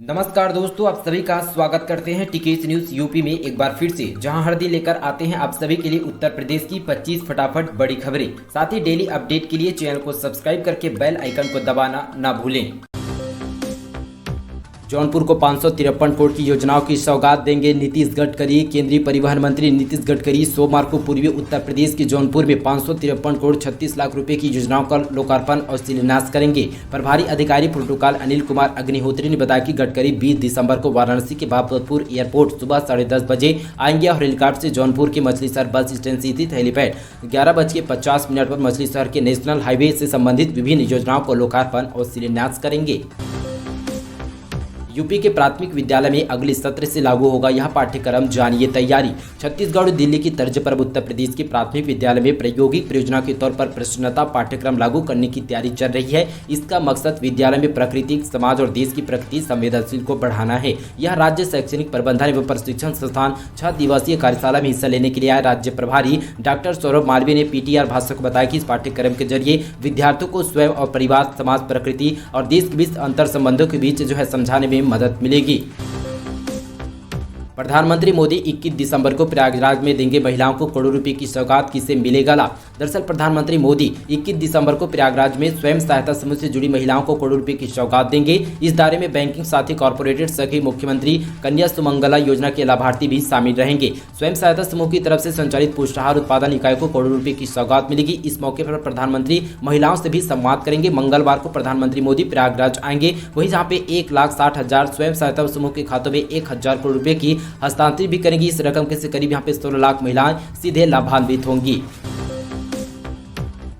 नमस्कार दोस्तों, आप सभी का स्वागत करते हैं टीकेएस न्यूज यूपी में एक बार फिर से, जहां हर दिन लेकर आते हैं आप सभी के लिए उत्तर प्रदेश की 25 फटाफट बड़ी खबरें। साथ ही डेली अपडेट के लिए चैनल को सब्सक्राइब करके बेल आइकन को दबाना ना भूलें। जौनपुर को 553 करोड़ की योजनाओं की सौगात देंगे नीतीश गडकरी। केंद्रीय परिवहन मंत्री नीतीश गडकरी सोमवार को पूर्वी उत्तर प्रदेश के जौनपुर में 553 करोड़ 36 लाख रुपए की योजनाओं का लोकार्पण और शिलान्यास करेंगे। प्रभारी अधिकारी प्रोटोकॉल अनिल कुमार अग्निहोत्री ने बताया कि गडकरी 20 दिसंबर को वाराणसी के बाबतपुर एयरपोर्ट सुबह 10:30 बजे आएंगे और हेलीकॉप्टर से जौनपुर के मछलीशहर बस स्टैंड से स्थित हेलीपैड 11:50 पर मछलीशहर के नेशनल हाईवे से संबंधित विभिन्न योजनाओं को लोकार्पण और शिलान्यास करेंगे। यूपी के प्राथमिक विद्यालय में अगले सत्र से लागू होगा यह पाठ्यक्रम, जानिए तैयारी। छत्तीसगढ़ और दिल्ली की तर्ज पर उत्तर प्रदेश के प्राथमिक विद्यालय में प्रायोगिक परियोजना के तौर पर प्रश्नता पाठ्यक्रम लागू करने की तैयारी चल रही है। इसका मकसद विद्यालय में प्रकृति, समाज और देश की प्रगति संवेदनशील को बढ़ाना है। यह राज्य शैक्षणिक प्रबंधन एवं प्रशिक्षण संस्थान 6 दिवसीय कार्यशाला में हिस्सा लेने के लिए आए राज्य प्रभारी डॉक्टर सौरभ मालवीय ने पीटीआर भाषा को बताया कि इस पाठ्यक्रम के जरिए विद्यार्थियों को स्वयं और परिवार, समाज, प्रकृति और देश के बीच अंतर संबंधों के बीच समझाने में मदद मिलेगी। प्रधानमंत्री मोदी 21 दिसंबर को प्रयागराज में देंगे महिलाओं को करोड़ों रुपए की सौगात, किसे मिलेगा लाभ। दरअसल प्रधानमंत्री मोदी 21 दिसंबर को प्रयागराज में स्वयं सहायता समूह से जुड़ी महिलाओं को करोड़ों रुपए की सौगात देंगे। इस दायरे में बैंकिंग साथी, कॉर्पोरेटेड सखी, मुख्यमंत्री कन्या सुमंगला योजना के लाभार्थी भी शामिल रहेंगे। स्वयं सहायता समूह की तरफ से संचालित पुष्टाहार उत्पादन इकाई को करोड़ों रुपए की सौगात मिलेगी। इस मौके पर प्रधानमंत्री महिलाओं से भी संवाद करेंगे। मंगलवार को प्रधानमंत्री मोदी प्रयागराज आएंगे, वहीं जहाँ पे 1,60,000 स्वयं सहायता समूह के खातों में 1,000 करोड़ रुपए की हस्तांतरित भी करेंगी। इस रकम के से करीब यहाँ पे 16 लाख महिलाएं सीधे लाभान्वित होंगी।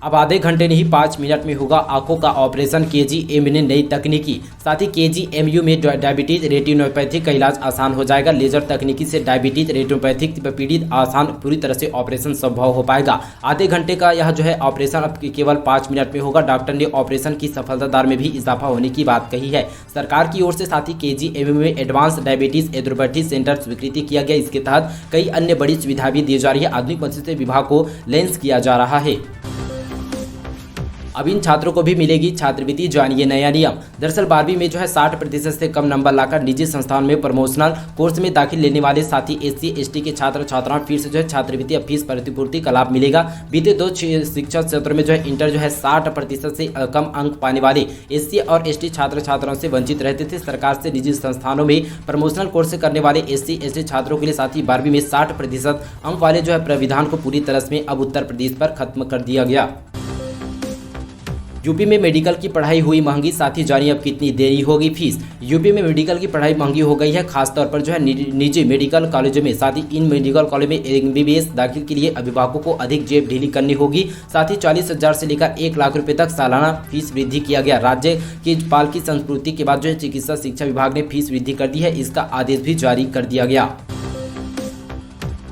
अब आधे घंटे नहीं 5 मिनट में होगा आंखों का ऑपरेशन। केजीएम ने नई तकनीकी, साथ ही केजीएमयू में डायबिटीज रेटिनोपैथी का इलाज आसान हो जाएगा। लेजर तकनीकी से डायबिटीज रेटिनोपैथी पीड़ित आसान पूरी तरह से ऑपरेशन संभव हो पाएगा। आधे घंटे का यह ऑपरेशन अब केवल 5 मिनट में होगा। डॉक्टर ने ऑपरेशन की सफलता दर में भी इजाफा होने की बात कही है सरकार की ओर से। साथ ही केजीएमयू में एडवांस डायबिटीज एथोपैथी सेंटर स्वीकृति किया गया। इसके तहत कई अन्य बड़ी सुविधा भी दी जा रही है। आधुनिक मशीन से विभाग को लेंस किया जा रहा है। अब इन छात्रों को भी मिलेगी छात्रवृत्ति, जानिए नया नियम। दरअसल 12वीं में 60% से कम नंबर लाकर निजी संस्थान में प्रमोशनल कोर्स में दाखिल लेने वाले साथी SC ST के छात्र छात्राओं फिर से छात्रवृत्ति या फीस प्रतिपूर्ति का लाभ मिलेगा। बीते 2 शिक्षा सत्र में इंटर 60% से कम अंक पाने वाले SC और ST छात्र छात्राओं से वंचित रहते थे। सरकार से निजी संस्थानों में प्रमोशनल कोर्स करने वाले SC ST छात्रों के लिए साथ ही 12वीं में 60% अंक वाले प्राविधान को पूरी तरह से अब उत्तर प्रदेश पर खत्म कर दिया गया। यूपी में मेडिकल की पढ़ाई हुई महंगी, साथ ही जानिए अब कितनी देरी होगी फीस। यूपी में मेडिकल की पढ़ाई महंगी हो गई है, खासतौर पर निजी मेडिकल कॉलेजों में। साथ ही इन मेडिकल कॉलेज में MBBS दाखिल के लिए अभिभावकों को अधिक जेब ढीली करनी होगी। साथ ही 40,000 से लेकर 1 लाख रुपए तक सालाना फीस वृद्धि किया गया। राज्य की पाल की संस्कृति के बाद चिकित्सा शिक्षा विभाग ने फीस वृद्धि कर दी है। इसका आदेश भी जारी कर दिया गया।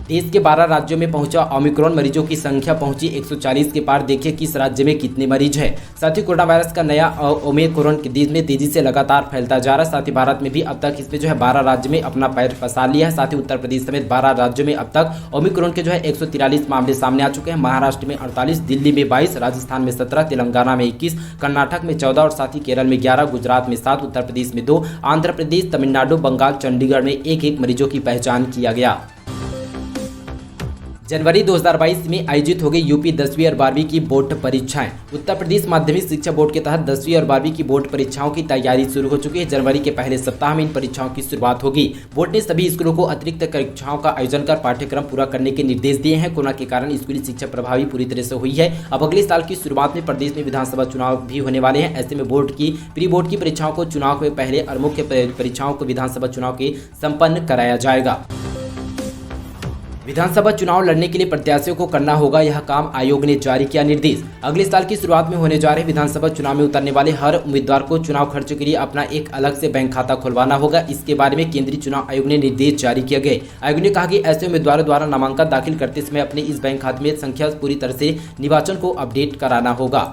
देश के 12 राज्यों में पहुंचा ओमिक्रॉन, मरीजों की संख्या पहुंची 140 के पार। देखिए किस राज्य में कितने मरीज हैं। साथ ही कोरोना वायरस का नया ओमिक्रॉन के देश में तेजी से लगातार फैलता जा रहा है। साथ ही भारत में भी अब तक इसमें 12 राज्य में अपना पैर पसार लिया है। साथ ही उत्तर प्रदेश समेत 12 राज्यों में अब तक ओमिक्रॉन के 143 मामले सामने आ चुके हैं। महाराष्ट्र में 48, दिल्ली में 22, राजस्थान में 17, तेलंगाना में 21, कर्नाटक में 14 और साथ ही केरल में 11, गुजरात में 7, उत्तर प्रदेश में 2, आंध्र प्रदेश, तमिलनाडु, बंगाल, चंडीगढ़ में 1-1 मरीजों की पहचान किया गया। जनवरी 2022 में आयोजित होगी यूपी 10वीं और 12वीं की बोर्ड परीक्षाएं। उत्तर प्रदेश माध्यमिक शिक्षा बोर्ड के तहत 10वीं और 12वीं की बोर्ड परीक्षाओं की तैयारी शुरू हो चुकी है। जनवरी के पहले सप्ताह में इन परीक्षाओं की शुरुआत होगी। बोर्ड ने सभी स्कूलों को अतिरिक्त परीक्षाओं का आयोजन कर पाठ्यक्रम पूरा करने के निर्देश दिए हैं। कोरोना के कारण स्कूली शिक्षा प्रभावी पूरी तरह से हुई है। अब अगले साल की शुरुआत में प्रदेश में विधानसभा चुनाव भी होने वाले हैं। ऐसे में बोर्ड की प्री बोर्ड की परीक्षाओं को चुनाव के पहले और मुख्य परीक्षाओं को विधानसभा चुनाव के संपन्न कराया जाएगा। विधानसभा चुनाव लड़ने के लिए प्रत्याशियों को करना होगा यह काम, आयोग ने जारी किया निर्देश। अगले साल की शुरुआत में होने जा रहे विधानसभा चुनाव में उतरने वाले हर उम्मीदवार को चुनाव खर्च के लिए अपना एक अलग से बैंक खाता खुलवाना होगा। इसके बारे में केंद्रीय चुनाव आयोग ने निर्देश जारी किए गए। आयोग ने कहा कि ऐसे उम्मीदवारों द्वारा नामांकन दाखिल करते समय अपने इस बैंक खाते में संख्या पूरी तरह से निर्वाचन को अपडेट कराना होगा।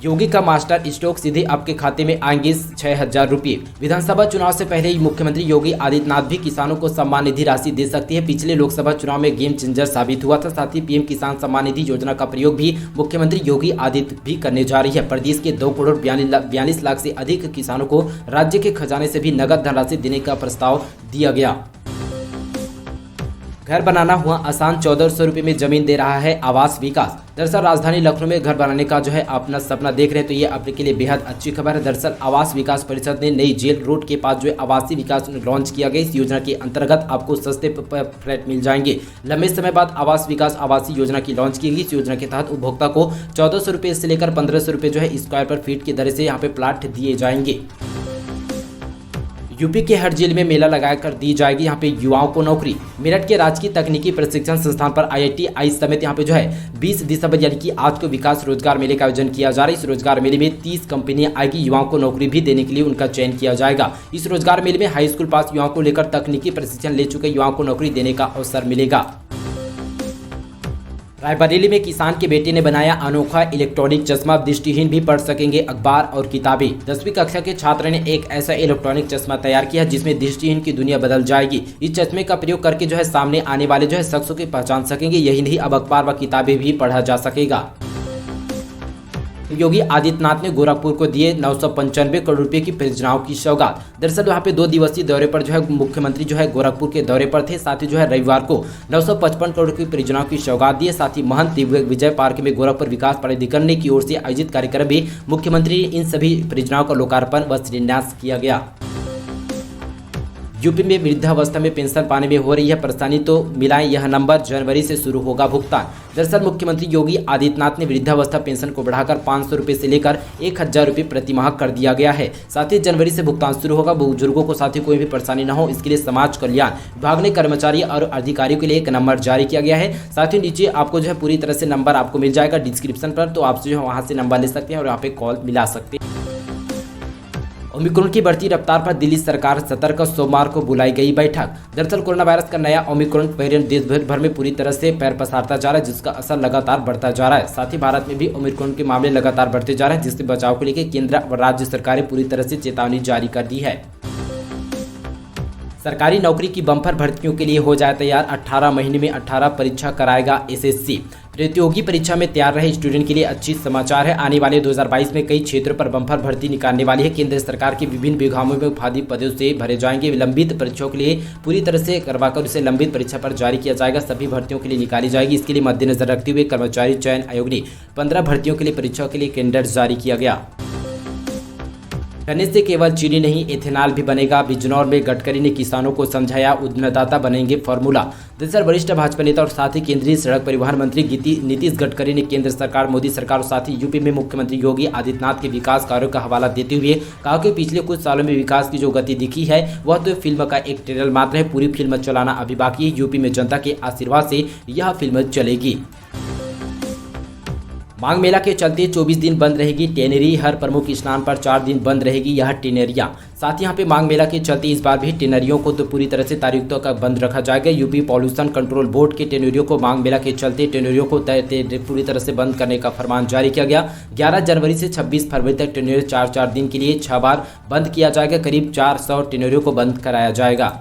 योगी का मास्टर स्ट्रोक सीधे आपके खाते में आएंगे 6,000 रुपये। विधानसभा चुनाव से पहले ही मुख्यमंत्री योगी आदित्यनाथ भी किसानों को सम्मान निधि राशि दे सकती है। पिछले लोकसभा चुनाव में गेम चेंजर साबित हुआ था। साथ ही पीएम किसान सम्मान निधि योजना का प्रयोग भी मुख्यमंत्री योगी आदित्य भी करने जा रही है। प्रदेश के 2 करोड़ 42 लाख से अधिक किसानों को राज्य के खजाने से भी नगद धनराशि देने का प्रस्ताव दिया गया। घर बनाना हुआ आसान, 1400 रुपये में जमीन दे रहा है आवास विकास। दरअसल राजधानी लखनऊ में घर बनाने का अपना सपना देख रहे हैं तो ये आपके लिए बेहद अच्छी खबर है। दरअसल आवास विकास परिषद ने नई जेल रोड के पास आवासीय विकास लॉन्च किया गया। इस योजना के अंतर्गत आपको सस्ते फ्लैट मिल जाएंगे। लंबे समय बाद आवास विकास आवासीय योजना की लॉन्च की गई। इस योजना के तहत उपभोक्ता को 1400 रुपये से लेकर 1500 रुपये स्क्वायर पर फीट की दर से यहाँ पे प्लाट दिए जाएंगे। यूपी के हर जेल में मेला लगाकर दी जाएगी यहाँ पे युवाओं को नौकरी। मेरठ के राजकीय तकनीकी प्रशिक्षण संस्थान पर IIT समेत यहाँ पे 20 दिसंबर यानी कि आज को विकास रोजगार मेले का आयोजन किया जा रहा है। इस रोजगार मेले में 30 कंपनियां आएगी। युवाओं को नौकरी भी देने के लिए उनका चयन किया जाएगा। इस रोजगार मेले में हाई स्कूल पास युवाओं को लेकर तकनीकी प्रशिक्षण ले चुके युवाओं को नौकरी देने का अवसर मिलेगा। रायबरेली में किसान के बेटे ने बनाया अनोखा इलेक्ट्रॉनिक चश्मा। दृष्टिहीन भी पढ़ सकेंगे अखबार और किताबें। 10वीं कक्षा के छात्र ने एक ऐसा इलेक्ट्रॉनिक चश्मा तैयार किया जिसमें दृष्टिहीन की दुनिया बदल जाएगी। इस चश्मे का प्रयोग करके सामने आने वाले शख्सों की पहचान सकेंगे। यही नहीं, अब अखबार व किताबें भी पढ़ा जा सकेगा। योगी आदित्यनाथ ने गोरखपुर को दिए 995 करोड़ रुपए की परियोजनाओं की सौगात। दरअसल वहां पे 2 दिवसीय दौरे पर मुख्यमंत्री गोरखपुर के दौरे पर थे। साथ ही रविवार को 955 करोड़ की परियोजनाओं की सौगात दिए। साथ ही महंत विजय पार्क में गोरखपुर विकास प्राधिकरण की ओर से आयोजित कार्यक्रम में मुख्यमंत्री इन सभी परियोजनाओं का लोकार्पण व शिलान्यास किया गया। यूपी में वृद्धावस्था में पेंशन पाने में हो रही है परेशानी तो मिलाएं यह नंबर, जनवरी से शुरू होगा भुगतान। दरअसल मुख्यमंत्री योगी आदित्यनाथ ने वृद्धावस्था पेंशन को बढ़ाकर 500 रुपये से लेकर 1,000 रुपये प्रति माह कर दिया गया है। साथ ही जनवरी से भुगतान शुरू होगा। बुजुर्गों को साथ ही कोई भी परेशानी न हो इसके लिए समाज कल्याण विभाग ने कर्मचारी और अधिकारियों के लिए एक नंबर जारी किया गया है। साथ ही नीचे आपको पूरी तरह से नंबर आपको मिल जाएगा डिस्क्रिप्शन पर, तो आप वहाँ से नंबर ले सकते हैं और यहाँ पे कॉल मिला सकते हैं। ओमिक्रॉन की बढ़ती रफ्तार पर दिल्ली सरकार सतर्क, सोमवार को बुलाई गई बैठक। दरअसल कोरोना वायरस का नया ओमिक्रॉन वेरिएंट देश भर में पूरी तरह से पैर पसारता जा रहा है, जिसका असर लगातार बढ़ता जा रहा है। साथ ही भारत में भी ओमिक्रॉन के मामले लगातार बढ़ते जा रहे हैं, जिससे बचाव को लेकर केंद्र व राज्य सरकारें पूरी तरह से चेतावनी जारी कर दी है। सरकारी नौकरी की बम्पर भर्तियों के लिए हो जाए तैयार। 18 महीने में 18 परीक्षा कराएगा SSC। प्रतियोगी परीक्षा में तैयार रहे स्टूडेंट के लिए अच्छी समाचार है। आने वाले 2022 में कई क्षेत्रों पर बम्पर भर्ती निकालने वाली है। केंद्र सरकार के विभिन्न विभागों में उपाधि पदों से भरे जाएंगे। लंबित परीक्षाओं के लिए पूरी तरह से करवाकर उसे लंबित परीक्षा पर जारी किया जाएगा। सभी भर्तियों के लिए निकाली जाएगी। इसके लिए मद्देनजर रखते हुए कर्मचारी चयन आयोग ने 15 भर्तियों के लिए परीक्षाओं के लिए टेंडर जारी किया गया। गन्ने से केवल चीनी नहीं, एथेनॉल भी बनेगा। बिजनौर में गडकरी ने किसानों को समझाया अन्नदाता बनेंगे फॉर्मूला। दरअसल वरिष्ठ भाजपा नेता और साथ ही केंद्रीय सड़क परिवहन मंत्री नीतीश गडकरी ने केंद्र सरकार, मोदी सरकार और साथ ही यूपी में मुख्यमंत्री योगी आदित्यनाथ के विकास कार्यों का हवाला देते हुए कहा कि पिछले कुछ सालों में विकास की जो गति दिखी है वह तो फिल्म का एक ट्रेलर मात्र है। पूरी फिल्म चलाना अभी बाकी है। यूपी में जनता के आशीर्वाद से यह फिल्म चलेगी। माघ मेला के चलते 24 दिन बंद रहेगी टेनरी। हर प्रमुख स्नान पर 4 दिन बंद रहेगी यह टेनरियां। साथ ही यहाँ पे माघ मेला के चलते इस बार भी टेनरियों को तो पूरी तरह से तारीखों का बंद रखा जाएगा। यूपी पॉल्यूशन कंट्रोल बोर्ड के टेनरियों को माघ मेला के चलते टेनरियों को पूरी तरह से बंद करने का फरमान जारी किया गया। 11 जनवरी से 26 फरवरी तक टेनरियों 4 दिन के लिए 6 बार बंद किया जाएगा। करीब 400 टेनरियों को बंद कराया जाएगा।